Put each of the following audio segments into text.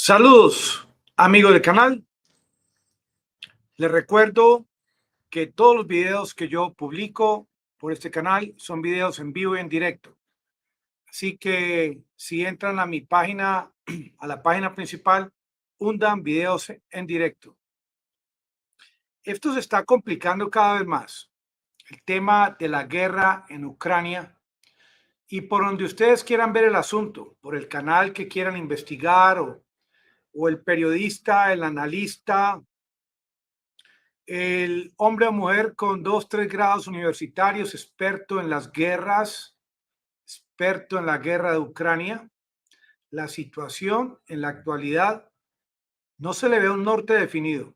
Saludos, amigos del canal. Les recuerdo que todos los videos que yo publico por este canal son videos en vivo y en directo. Así que si entran a mi página, a la página principal, hundan videos en directo. Esto se está complicando cada vez más. El tema de la guerra en Ucrania y por donde ustedes quieran ver el asunto, por el canal que quieran investigar o el periodista, el analista, el hombre o mujer con 2, 3 grados universitarios, experto en las guerras, experto en la guerra de Ucrania, la situación en la actualidad no se le ve un norte definido.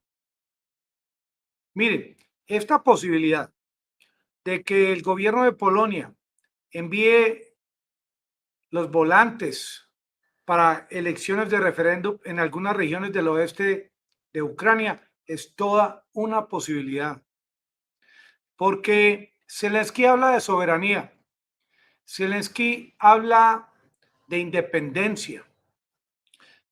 Miren, esta posibilidad de que el gobierno de Polonia envíe los volantes para elecciones de referéndum en algunas regiones del oeste de Ucrania es toda una posibilidad. Porque Zelensky habla de soberanía, Zelensky habla de independencia,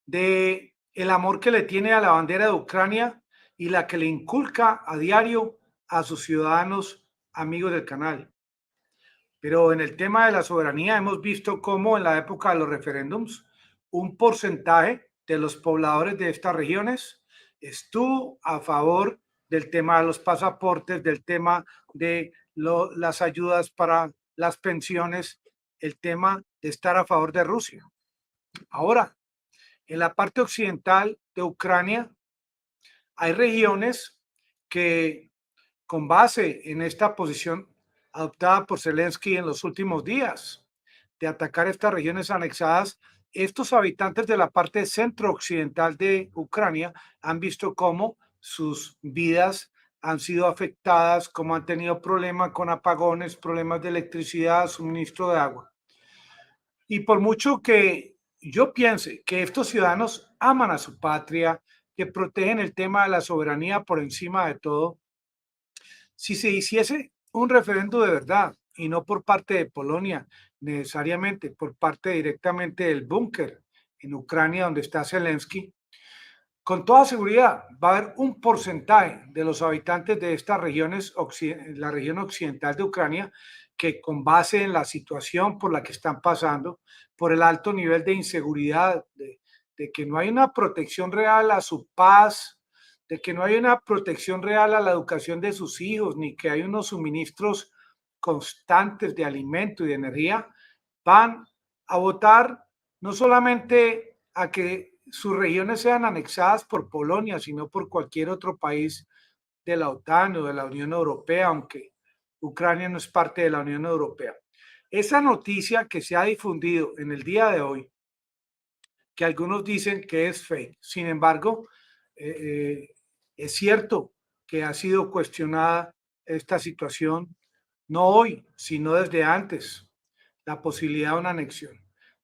de el amor que le tiene a la bandera de Ucrania y la que le inculca a diario a sus ciudadanos amigos del canal. Pero en el tema de la soberanía hemos visto cómo en la época de los referéndums un porcentaje de los pobladores de estas regiones estuvo a favor del tema de los pasaportes, del tema de las ayudas para las pensiones, el tema de estar a favor de Rusia. Ahora, en la parte occidental de Ucrania hay regiones que, con base en esta posición adoptada por Zelensky en los últimos días de atacar estas regiones anexadas, estos habitantes de la parte centro-occidental de Ucrania han visto cómo sus vidas han sido afectadas, cómo han tenido problemas con apagones, problemas de electricidad, suministro de agua. Y por mucho que yo piense que estos ciudadanos aman a su patria, que protegen el tema de la soberanía por encima de todo, si se hiciese un referendo de verdad y no por parte de Polonia, necesariamente por parte directamente del búnker en Ucrania donde está Zelensky, con toda seguridad va a haber un porcentaje de los habitantes de estas regiones, la región occidental de Ucrania, que con base en la situación por la que están pasando, por el alto nivel de inseguridad, de que no hay una protección real a su paz, de que no hay una protección real a la educación de sus hijos, ni que hay unos suministros constantes de alimento y de energía, van a votar no solamente a que sus regiones sean anexadas por Polonia, sino por cualquier otro país de la OTAN o de la Unión Europea, aunque Ucrania no es parte de la Unión Europea. Esa noticia que se ha difundido en el día de hoy, que algunos dicen que es fake, sin embargo, es cierto que ha sido cuestionada esta situación, no hoy, sino desde antes, la posibilidad de una anexión,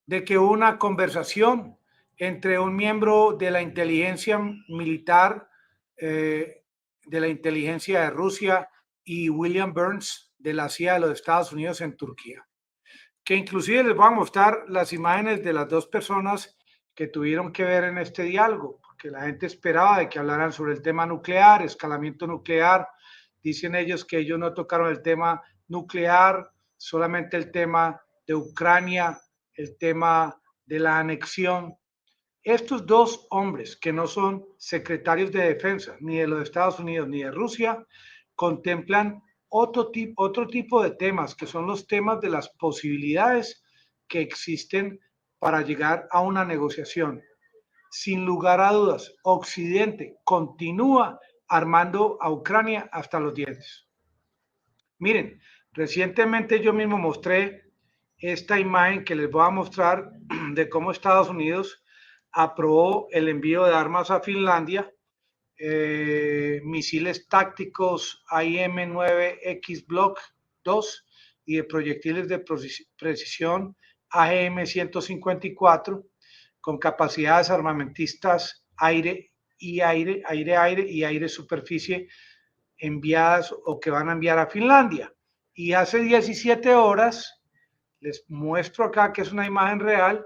de que hubo una conversación entre un miembro de la inteligencia militar, de la inteligencia de Rusia, y William Burns de la CIA de los Estados Unidos en Turquía, que inclusive les voy a mostrar las imágenes de las dos personas que tuvieron que ver en este diálogo, porque la gente esperaba de que hablaran sobre el tema nuclear, escalamiento nuclear. Dicen ellos que ellos no tocaron el tema nuclear, solamente el tema de Ucrania, el tema de la anexión. Estos dos hombres, que no son secretarios de defensa ni de los Estados Unidos ni de Rusia, contemplan otro tipo de temas, que son los temas de las posibilidades que existen para llegar a una negociación. Sin lugar a dudas, Occidente continúa armando a Ucrania hasta los dientes. Miren, recientemente yo mismo mostré esta imagen que les voy a mostrar de cómo Estados Unidos aprobó el envío de armas a Finlandia, misiles tácticos IM-9X Block 2 y de proyectiles de precisión AGM-154 con capacidades armamentistas aire y aire, aire-aire y aire-superficie enviadas o que van a enviar a Finlandia. Y hace 17 horas, les muestro acá que es una imagen real,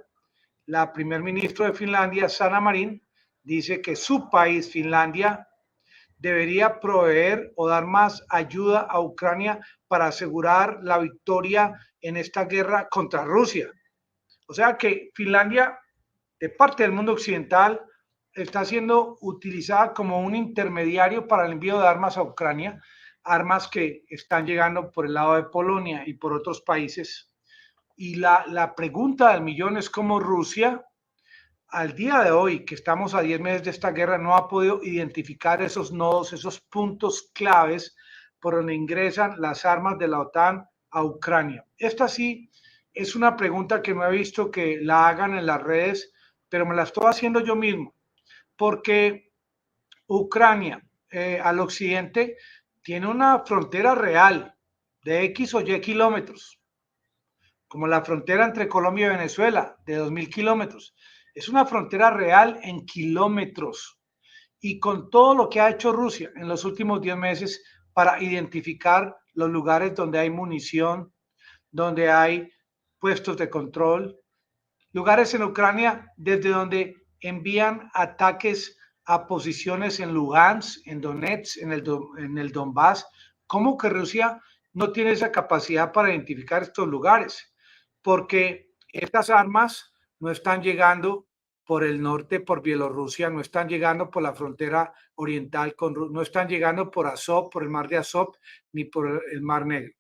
la primer ministro de Finlandia, Sanna Marin, dice que su país, Finlandia, debería proveer o dar más ayuda a Ucrania para asegurar la victoria en esta guerra contra Rusia. O sea que Finlandia, de parte del mundo occidental, está siendo utilizada como un intermediario para el envío de armas a Ucrania, armas que están llegando por el lado de Polonia y por otros países. Y la pregunta del millón es cómo Rusia, al día de hoy, que estamos a 10 meses de esta guerra, no ha podido identificar esos nodos, esos puntos claves por donde ingresan las armas de la OTAN a Ucrania. Esta sí es una pregunta que no he visto que la hagan en las redes, pero me la estoy haciendo yo mismo, porque Ucrania al occidente tiene una frontera real de X o Y kilómetros, como la frontera entre Colombia y Venezuela, de 2.000 kilómetros. Es una frontera real en kilómetros. Y con todo lo que ha hecho Rusia en los últimos 10 meses para identificar los lugares donde hay munición, donde hay puestos de control, lugares en Ucrania desde donde envían ataques a posiciones en Lugansk, en Donetsk, en el Donbass. ¿Cómo que Rusia no tiene esa capacidad para identificar estos lugares? Porque estas armas no están llegando por el norte, por Bielorrusia, no están llegando por la frontera oriental, no están llegando por Azov, por el mar de Azov, ni por el mar Negro.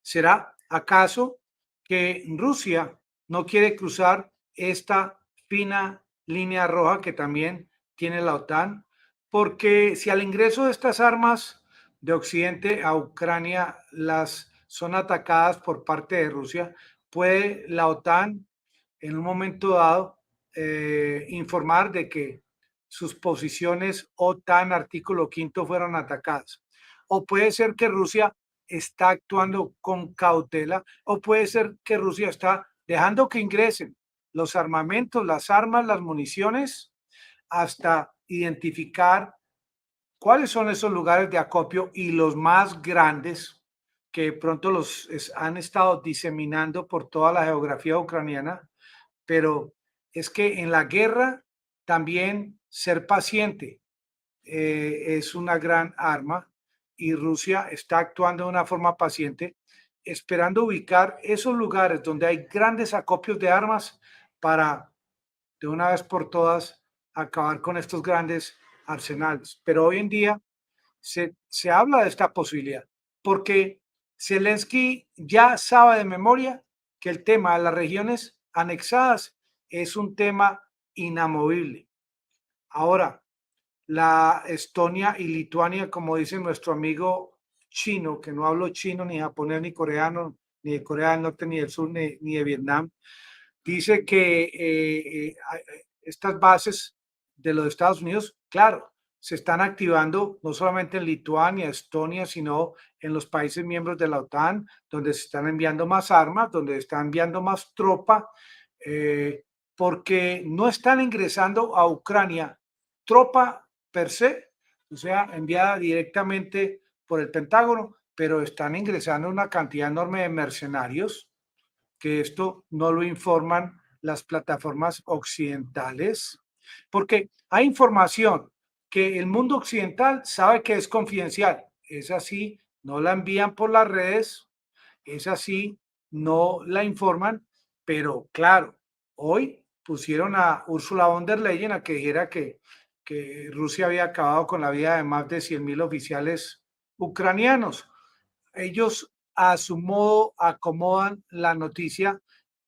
¿Será acaso que Rusia no quiere cruzar esta fina línea roja que también tiene la OTAN? Porque si al ingreso de estas armas de Occidente a Ucrania las son atacadas por parte de Rusia, puede la OTAN en un momento dado informar de que sus posiciones OTAN artículo quinto fueron atacadas. O puede ser que Rusia está actuando con cautela, o puede ser que Rusia está dejando que ingresen los armamentos, las armas, las municiones, hasta identificar cuáles son esos lugares de acopio y los más grandes que pronto los han estado diseminando por toda la geografía ucraniana, pero es que en la guerra también ser paciente es una gran arma y Rusia está actuando de una forma paciente, esperando ubicar esos lugares donde hay grandes acopios de armas para de una vez por todas acabar con estos grandes arsenales. Pero hoy en día se habla de esta posibilidad porque Zelensky ya sabe de memoria que el tema de las regiones anexadas es un tema inamovible. Ahora, la Estonia y Lituania, como dice nuestro amigo chino, que no hablo chino, ni japonés, ni coreano, ni de Corea del Norte, ni del Sur, ni de Vietnam, dice que estas bases de los Estados Unidos, claro, se están activando no solamente en Lituania, Estonia, sino en los países miembros de la OTAN, donde se están enviando más armas, donde están enviando más tropa, porque no están ingresando a Ucrania tropa per se, o sea, enviada directamente por el Pentágono, pero están ingresando una cantidad enorme de mercenarios, que esto no lo informan las plataformas occidentales, porque hay información que el mundo occidental sabe que es confidencial, es así, no la envían por las redes, es así, no la informan, pero claro, hoy pusieron a Ursula von der Leyen a que dijera que Rusia había acabado con la vida de más de 100.000 oficiales ucranianos. Ellos a su modo acomodan la noticia,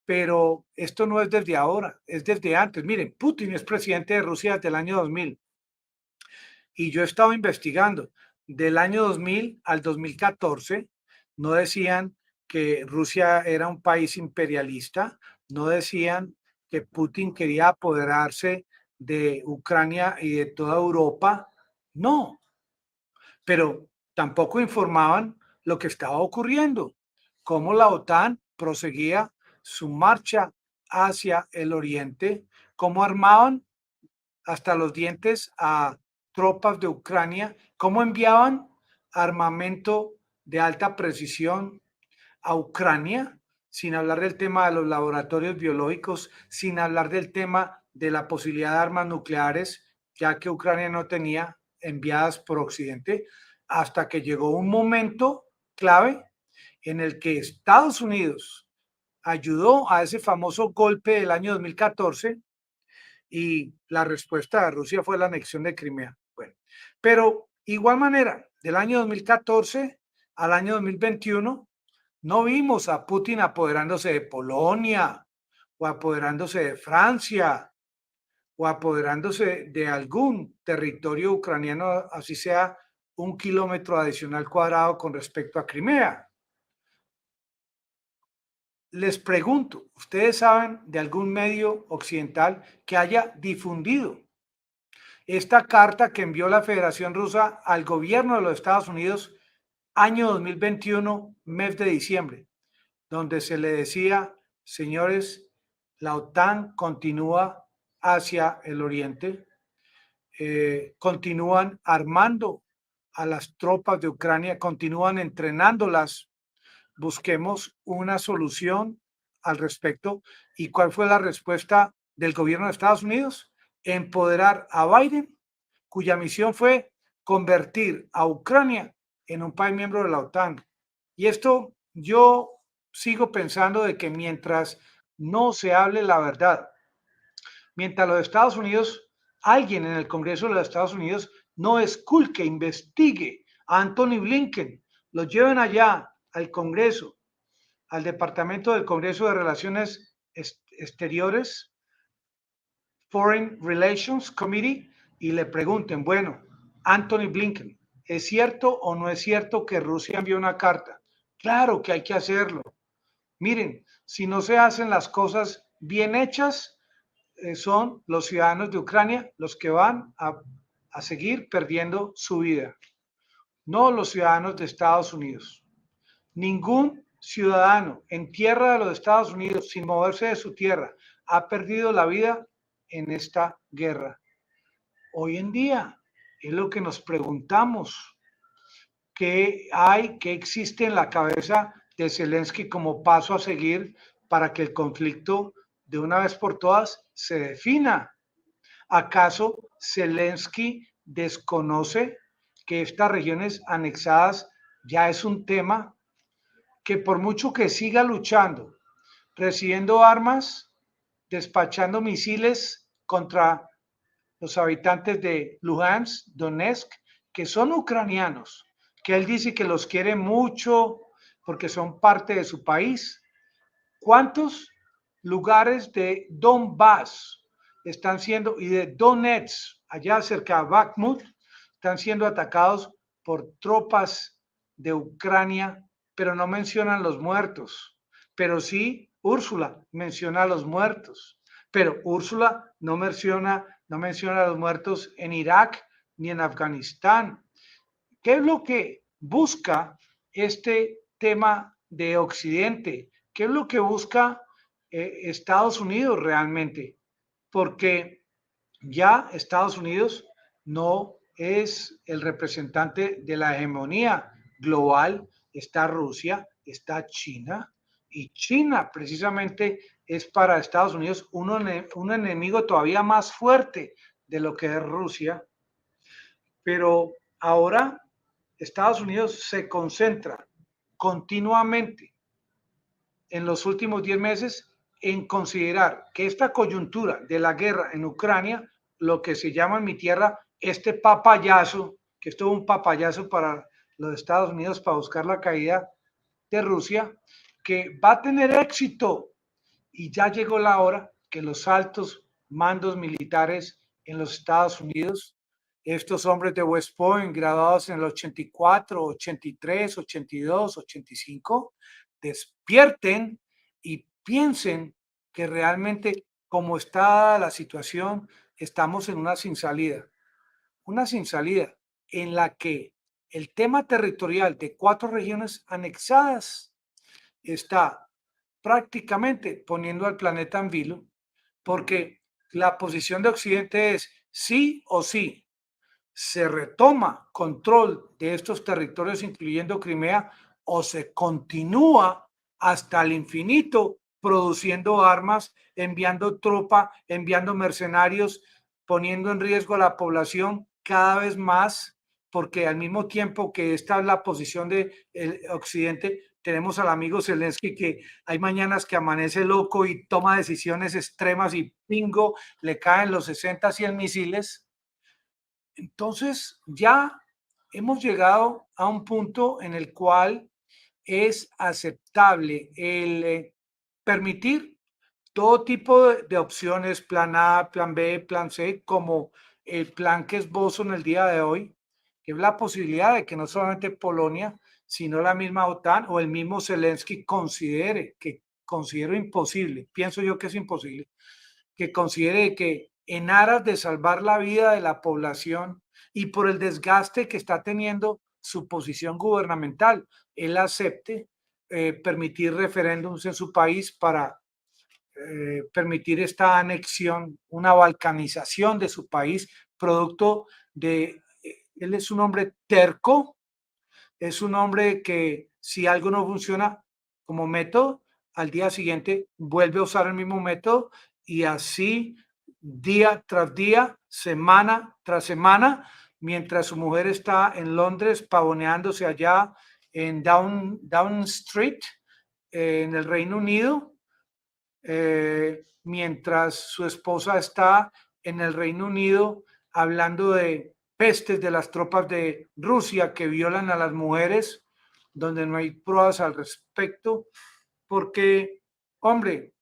pero esto no es desde ahora, es desde antes. Miren, Putin es presidente de Rusia desde el año 2000 y yo he estado investigando. Del año 2000 al 2014, no decían que Rusia era un país imperialista, no decían que Putin quería apoderarse de Ucrania y de toda Europa, no, pero tampoco informaban lo que estaba ocurriendo, cómo la OTAN proseguía su marcha hacia el oriente, cómo armaban hasta los dientes a tropas de Ucrania, cómo enviaban armamento de alta precisión a Ucrania sin hablar del tema de los laboratorios biológicos, sin hablar del tema de la posibilidad de armas nucleares, ya que Ucrania no tenía enviadas por Occidente, hasta que llegó un momento clave en el que Estados Unidos ayudó a ese famoso golpe del año 2014 y la respuesta de Rusia fue la anexión de Crimea. Bueno, pero igual manera, del año 2014 al año 2021, no vimos a Putin apoderándose de Polonia o apoderándose de Francia o apoderándose de algún territorio ucraniano, así sea 1 kilómetro adicional cuadrado con respecto a Crimea. Les pregunto, ¿ustedes saben de algún medio occidental que haya difundido esta carta que envió la Federación Rusa al gobierno de los Estados Unidos año 2021, mes de diciembre, donde se le decía, señores, la OTAN continúa hacia el oriente, continúan armando a las tropas de Ucrania, continúan entrenándolas, busquemos una solución al respecto. ¿Y cuál fue la respuesta del gobierno de Estados Unidos? Empoderar a Biden, cuya misión fue convertir a Ucrania en un país miembro de la OTAN. Y esto yo sigo pensando de que mientras no se hable la verdad, mientras los Estados Unidos, alguien en el Congreso de los Estados Unidos no esculque, investigue a Anthony Blinken, lo lleven allá al Congreso, al Departamento del Congreso de Relaciones Exteriores, Foreign Relations Committee, y le pregunten, bueno, Anthony Blinken, ¿es cierto o no es cierto que Rusia envió una carta? Claro que hay que hacerlo. Miren, si no se hacen las cosas bien hechas, son los ciudadanos de Ucrania los que van a seguir perdiendo su vida, no los ciudadanos de Estados Unidos. Ningún ciudadano en tierra de los Estados Unidos, sin moverse de su tierra, ha perdido la vida en esta guerra. Hoy en día es lo que nos preguntamos, qué hay, qué existe en la cabeza de Zelensky como paso a seguir para que el conflicto de una vez por todas se defina. ¿Acaso Zelensky desconoce que estas regiones anexadas ya es un tema que por mucho que siga luchando, recibiendo armas, despachando misiles contra los habitantes de Luhansk, Donetsk, que son ucranianos, que él dice que los quiere mucho porque son parte de su país? ¿Cuántos lugares de Donbass están siendo, y de Donetsk, allá cerca de Bakhmut, están siendo atacados por tropas de Ucrania, pero no mencionan los muertos? Pero sí, Úrsula menciona a los muertos, pero Úrsula no menciona a los muertos en Irak ni en Afganistán. ¿Qué es lo que busca este tema de Occidente? ¿Qué es lo que busca Estados Unidos realmente? Porque ya Estados Unidos no es el representante de la hegemonía global. Está Rusia, está China, y China precisamente es para Estados Unidos un enemigo todavía más fuerte de lo que es Rusia. Pero ahora Estados Unidos se concentra continuamente en los últimos 10 meses en considerar que esta coyuntura de la guerra en Ucrania, lo que se llama en mi tierra, este papayazo, que estuvo un papayazo para los Estados Unidos para buscar la caída de Rusia, que va a tener éxito. Y ya llegó la hora que los altos mandos militares en los Estados Unidos, estos hombres de West Point, graduados en el 84, 83, 82, 85, despierten y piensen que realmente, como está la situación, estamos en una sin salida en la que el tema territorial de 4 regiones anexadas está prácticamente poniendo al planeta en vilo, porque la posición de Occidente es sí o sí, se retoma control de estos territorios, incluyendo Crimea, o se continúa hasta el infinito, produciendo armas, enviando tropa, enviando mercenarios, poniendo en riesgo a la población cada vez más, porque al mismo tiempo que esta es la posición del Occidente, tenemos al amigo Zelensky que hay mañanas que amanece loco y toma decisiones extremas y pingo, le caen los 60, 100 misiles. Entonces ya hemos llegado a un punto en el cual es aceptable el permitir todo tipo de opciones, plan A, plan B, plan C, como el plan que esbozo en el día de hoy, que es la posibilidad de que no solamente Polonia, sino la misma OTAN o el mismo Zelensky considere, que considero imposible, pienso yo que es imposible, que considere que en aras de salvar la vida de la población y por el desgaste que está teniendo su posición gubernamental, él acepte permitir referéndums en su país para permitir esta anexión, una balcanización de su país, producto de, él es un hombre terco, es un hombre que si algo no funciona como método, al día siguiente vuelve a usar el mismo método y así día tras día, semana tras semana, mientras su mujer está en Londres pavoneándose allá en Down Street, en el Reino Unido, mientras su esposa está en el Reino Unido hablando de pestes de las tropas de Rusia que violan a las mujeres, donde no hay pruebas al respecto, porque, hombre,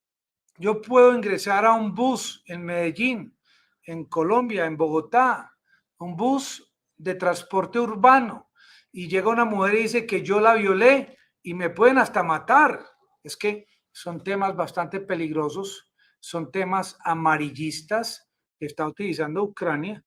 yo puedo ingresar a un bus en Medellín, en Colombia, en Bogotá, un bus de transporte urbano, y llega una mujer y dice que yo la violé y me pueden hasta matar. Es que son temas bastante peligrosos, son temas amarillistas que está utilizando Ucrania,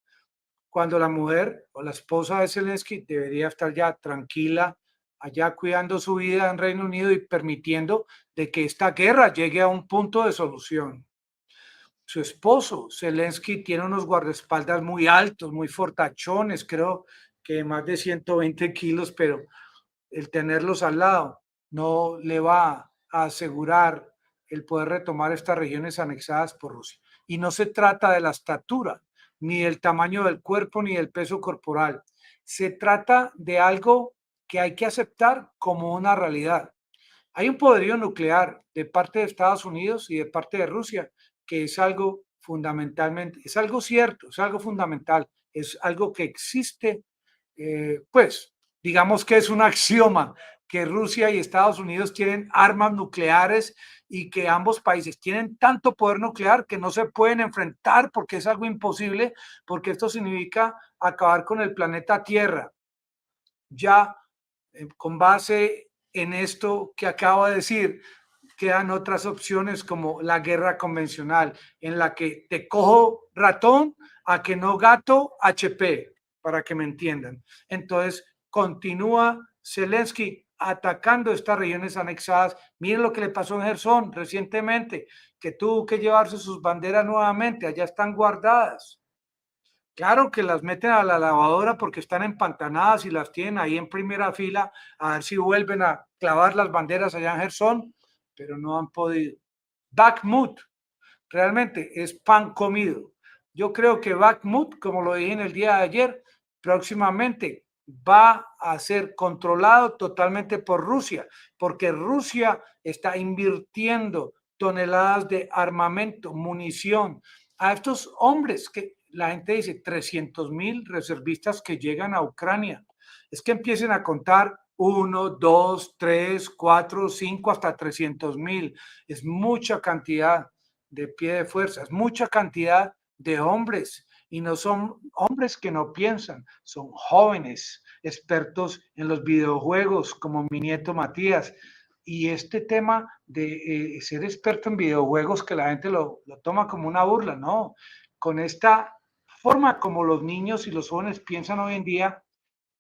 cuando la mujer o la esposa de Zelensky debería estar ya tranquila allá cuidando su vida en Reino Unido y permitiendo de que esta guerra llegue a un punto de solución. Su esposo, Zelensky, tiene unos guardaespaldas muy altos, muy fortachones, creo que más de 120 kilos, pero el tenerlos al lado no le va a asegurar el poder retomar estas regiones anexadas por Rusia. Y no se trata de la estatura, ni del tamaño del cuerpo, ni del peso corporal. Se trata de algo que hay que aceptar como una realidad. Hay un poderío nuclear de parte de Estados Unidos y de parte de Rusia, que es algo fundamentalmente, es algo cierto, es algo fundamental, es algo que existe, pues digamos que es un axioma que Rusia y Estados Unidos tienen armas nucleares y que ambos países tienen tanto poder nuclear que no se pueden enfrentar porque es algo imposible, porque esto significa acabar con el planeta Tierra. Ya con base en esto que acabo de decir, quedan otras opciones como la guerra convencional, en la que te cojo ratón, a que no gato, HP, para que me entiendan. Entonces, continúa Zelensky atacando estas regiones anexadas. Miren lo que le pasó en Gerson recientemente, que tuvo que llevarse sus banderas nuevamente, allá están guardadas. Claro que las meten a la lavadora porque están empantanadas y las tienen ahí en primera fila a ver si vuelven a clavar las banderas allá en Gerson, pero no han podido. Bakhmut realmente es pan comido. Yo creo que Bakhmut, como lo dije en el día de ayer, próximamente va a ser controlado totalmente por Rusia, porque Rusia está invirtiendo toneladas de armamento, munición a estos hombres que la gente dice 300,000 reservistas que llegan a Ucrania. Es que empiecen a contar 1, 2, 3, 4, 5, hasta 300,000. Es mucha cantidad de pie de fuerza, es mucha cantidad de hombres y no son hombres que no piensan, son jóvenes, expertos en los videojuegos como mi nieto Matías. Y este tema de ser experto en videojuegos que la gente lo toma como una burla, no, con esta forma como los niños y los jóvenes piensan hoy en día,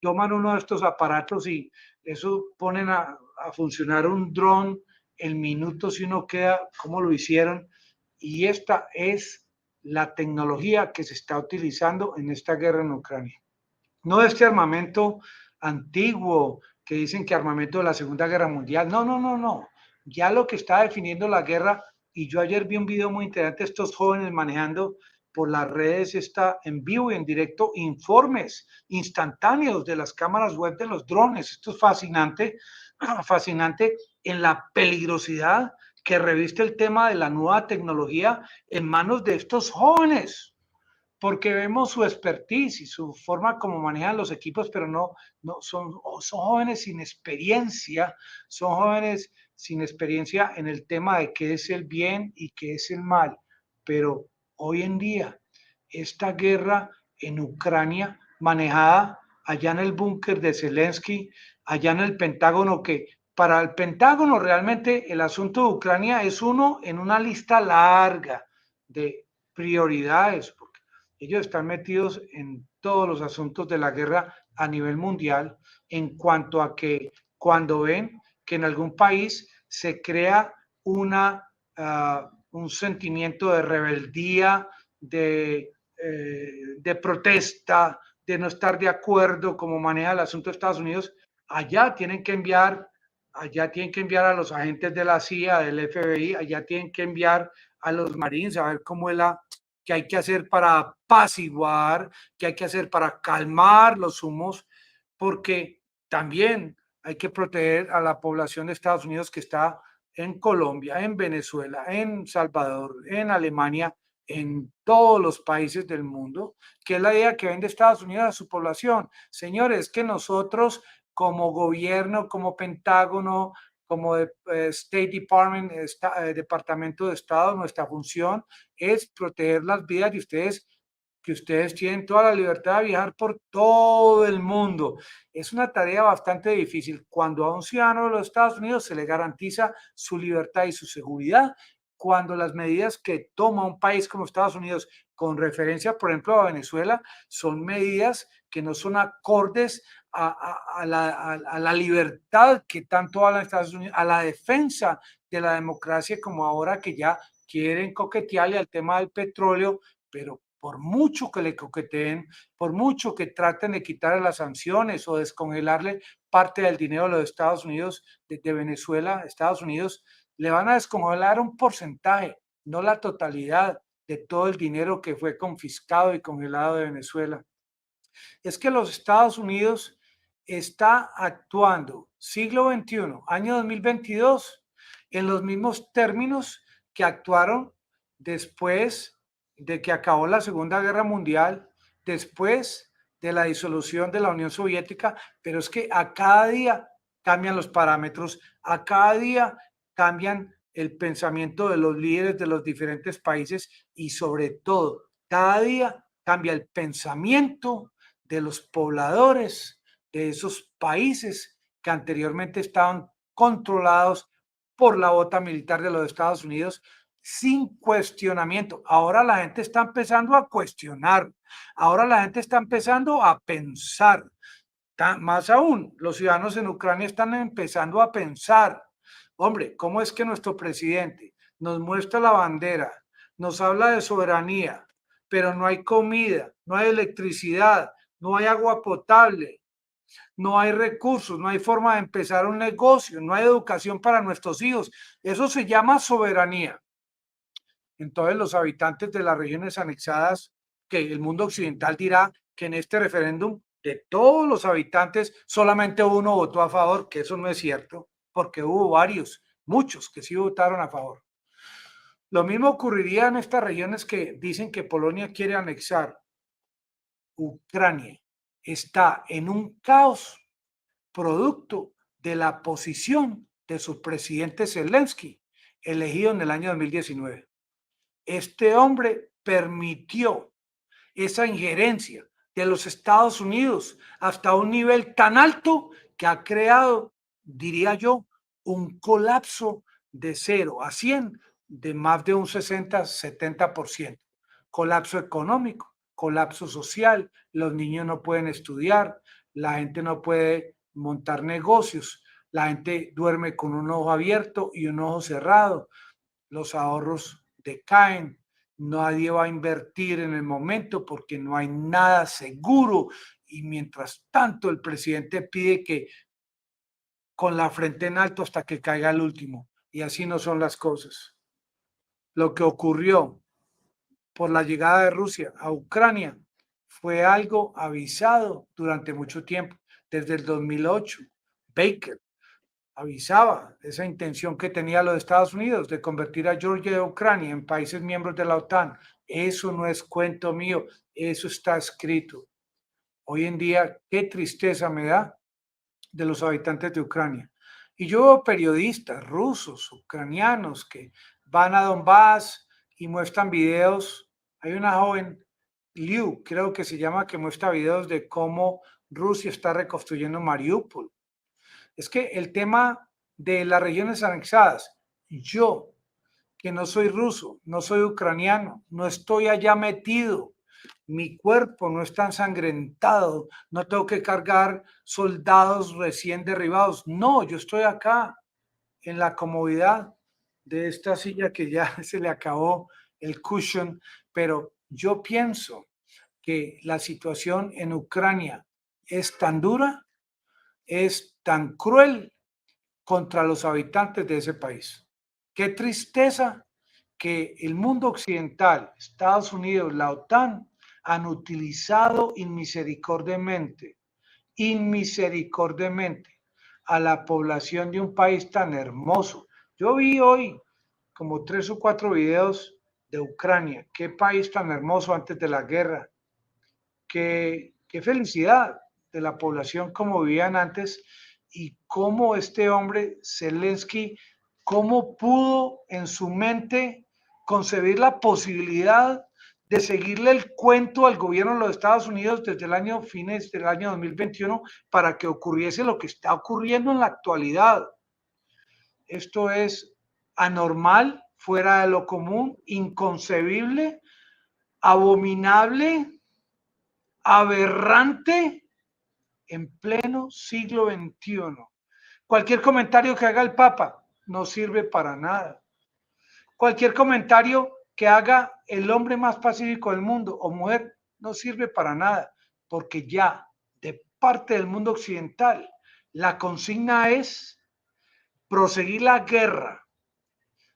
toman uno de estos aparatos y eso ponen a funcionar un dron en minutos si uno queda, cómo lo hicieron. Y esta es la tecnología que se está utilizando en esta guerra en Ucrania. No este armamento antiguo que dicen que armamento de la Segunda Guerra Mundial. No, no, no, no. Ya lo que está definiendo la guerra, y yo ayer vi un video muy interesante de estos jóvenes manejando por las redes, está en vivo y en directo, informes instantáneos de las cámaras web de los drones. Esto es fascinante, fascinante en la peligrosidad que reviste el tema de la nueva tecnología en manos de estos jóvenes, porque vemos su expertise y su forma como manejan los equipos, pero no son jóvenes sin experiencia, son jóvenes sin experiencia en el tema de qué es el bien y qué es el mal. Pero hoy en día, esta guerra en Ucrania, manejada allá en el búnker de Zelensky, allá en el Pentágono, que para el Pentágono realmente el asunto de Ucrania es uno en una lista larga de prioridades, porque ellos están metidos en todos los asuntos de la guerra a nivel mundial, en cuanto a que cuando ven que en algún país se crea un sentimiento de rebeldía, de protesta, de no estar de acuerdo como maneja el asunto de Estados Unidos, allá tienen que enviar, allá tienen que enviar a los agentes de la CIA, del FBI, allá tienen que enviar a los Marines a ver cómo es qué hay que hacer para apaciguar, qué hay que hacer para calmar los humos, porque también hay que proteger a la población de Estados Unidos que está en Colombia, en Venezuela, en Salvador, en Alemania, en todos los países del mundo, que es la idea que vende Estados Unidos a su población. Señores, que nosotros como gobierno, como Pentágono, como State Department, Departamento de Estado, nuestra función es proteger las vidas de ustedes, que ustedes tienen toda la libertad de viajar por todo el mundo. Es una tarea bastante difícil cuando a un ciudadano de los Estados Unidos se le garantiza su libertad y su seguridad, cuando las medidas que toma un país como Estados Unidos con referencia, por ejemplo, a Venezuela, son medidas que no son acordes a la libertad que tanto hablan Estados Unidos, a la defensa de la democracia, como ahora que ya quieren coquetearle al tema del petróleo, pero por mucho que le coqueteen, por mucho que traten de quitarle las sanciones o descongelarle parte del dinero de los Estados Unidos, de Venezuela, Estados Unidos, le van a descongelar un porcentaje, no la totalidad de todo el dinero que fue confiscado y congelado de Venezuela. Es que los Estados Unidos está actuando siglo XXI, año 2022, en los mismos términos que actuaron después de que acabó la Segunda Guerra Mundial, después de la disolución de la Unión Soviética, pero es que a cada día cambian los parámetros, a cada día cambian el pensamiento de los líderes de los diferentes países y sobre todo, cada día cambia el pensamiento de los pobladores de esos países que anteriormente estaban controlados por la bota militar de los Estados Unidos sin cuestionamiento. Ahora la gente está empezando a cuestionar, ahora la gente está empezando a pensar. Más aún, los ciudadanos en Ucrania están empezando a pensar, hombre, ¿cómo es que nuestro presidente nos muestra la bandera, nos habla de soberanía, pero no hay comida, no hay electricidad, no hay agua potable, no hay recursos, no hay forma de empezar un negocio, no hay educación para nuestros hijos? Eso se llama soberanía. Entonces los habitantes de las regiones anexadas, que el mundo occidental dirá que en este referéndum de todos los habitantes solamente uno votó a favor, que eso no es cierto, porque hubo varios, muchos que sí votaron a favor. Lo mismo ocurriría en estas regiones que dicen que Polonia quiere anexar. Ucrania está en un caos producto de la posición de su presidente Zelensky, elegido en el año 2019. Este hombre permitió esa injerencia de los Estados Unidos hasta un nivel tan alto que ha creado, diría yo, un colapso de 0 a 100 de más de un 60-70%. Colapso económico, colapso social, los niños no pueden estudiar, la gente no puede montar negocios, la gente duerme con un ojo abierto y un ojo cerrado, los ahorros decaen, nadie va a invertir en el momento porque no hay nada seguro, y mientras tanto el presidente pide que con la frente en alto hasta que caiga el último. y así no son las cosas. Lo que ocurrió por la llegada de Rusia a Ucrania fue algo avisado durante mucho tiempo, desde el 2008. Baker avisaba esa intención que tenía los Estados Unidos de convertir a Georgia y Ucrania en países miembros de la OTAN. Eso no es cuento mío, eso está escrito. Hoy en día, qué tristeza me da de los habitantes de Ucrania. Y yo veo periodistas rusos, ucranianos, que van a Donbass y muestran videos. Hay una joven, Liu, creo que se llama, que muestra videos de cómo Rusia está reconstruyendo Mariupol. Es que el tema de las regiones anexadas, yo, que no soy ruso, no soy ucraniano, no estoy allá metido, mi cuerpo no está ensangrentado, no tengo que cargar soldados recién derribados. No, yo estoy acá en la comodidad de esta silla que ya se le acabó el cushion, pero yo pienso que la situación en Ucrania es tan dura, es tan cruel contra los habitantes de ese país. Qué tristeza que el mundo occidental, Estados Unidos, la OTAN, han utilizado inmisericordiamente a la población de un país tan hermoso. Yo vi hoy como 3 o 4 videos de Ucrania. Qué país tan hermoso antes de la guerra. Qué felicidad de la población como vivían antes y cómo este hombre, Zelensky, cómo pudo en su mente concebir la posibilidad de seguirle el cuento al gobierno de los Estados Unidos desde el año fines del año 2021 para que ocurriese lo que está ocurriendo en la actualidad. Esto es anormal, fuera de lo común, inconcebible, abominable, aberrante en pleno siglo XXI. Cualquier comentario que haga el Papa no sirve para nada. Cualquier comentario que haga el hombre más pacífico del mundo o mujer no sirve para nada, porque ya de parte del mundo occidental la consigna es proseguir la guerra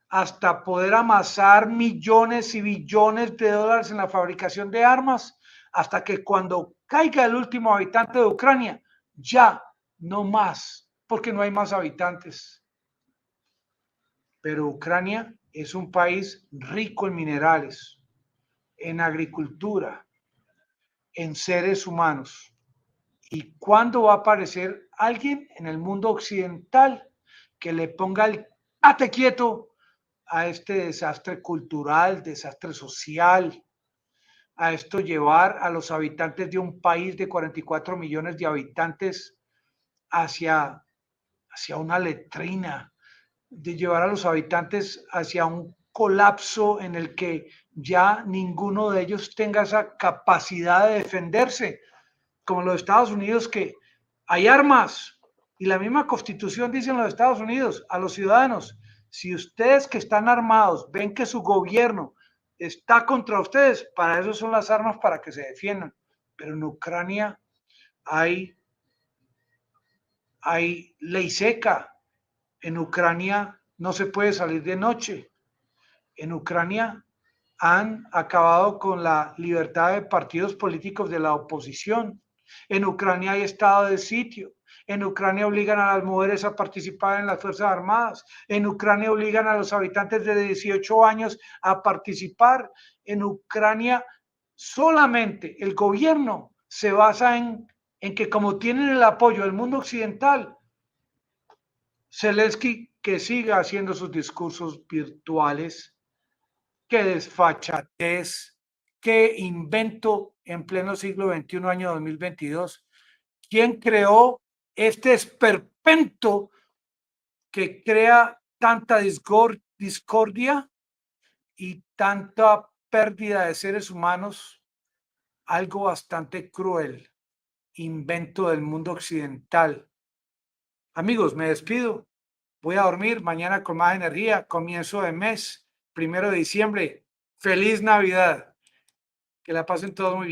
hasta poder amasar millones y billones de dólares en la fabricación de armas, hasta que cuando caiga el último habitante de Ucrania, ya no más, porque no hay más habitantes. Pero Ucrania es un país rico en minerales, en agricultura, en seres humanos. ¿Y cuándo va a aparecer alguien en el mundo occidental que le ponga el ate quieto a este desastre cultural, desastre social, a esto llevar a los habitantes de un país de 44 millones de habitantes hacia una letrina, de llevar a los habitantes hacia un colapso en el que ya ninguno de ellos tenga esa capacidad de defenderse, como los Estados Unidos, que hay armas y la misma Constitución dice en los Estados Unidos a los ciudadanos: si ustedes que están armados ven que su gobierno está contra ustedes, para eso son las armas, para que se defiendan. Pero en Ucrania hay ley seca. En Ucrania no se puede salir de noche. En Ucrania han acabado con la libertad de partidos políticos de la oposición. En Ucrania hay estado de sitio. En Ucrania obligan a las mujeres a participar en las Fuerzas Armadas. En Ucrania obligan a los habitantes de 18 años a participar. En Ucrania solamente el gobierno se basa en que, como tienen el apoyo del mundo occidental, Zelensky que siga haciendo sus discursos virtuales. Qué desfachatez, qué invento en pleno siglo XXI, año 2022. ¿Quién creó este esperpento que crea tanta discordia y tanta pérdida de seres humanos? Algo bastante cruel, invento del mundo occidental. Amigos, me despido. Voy a dormir mañana con más energía. Comienzo de mes, 1 de diciembre. Feliz Navidad. Que la pasen todos muy bien.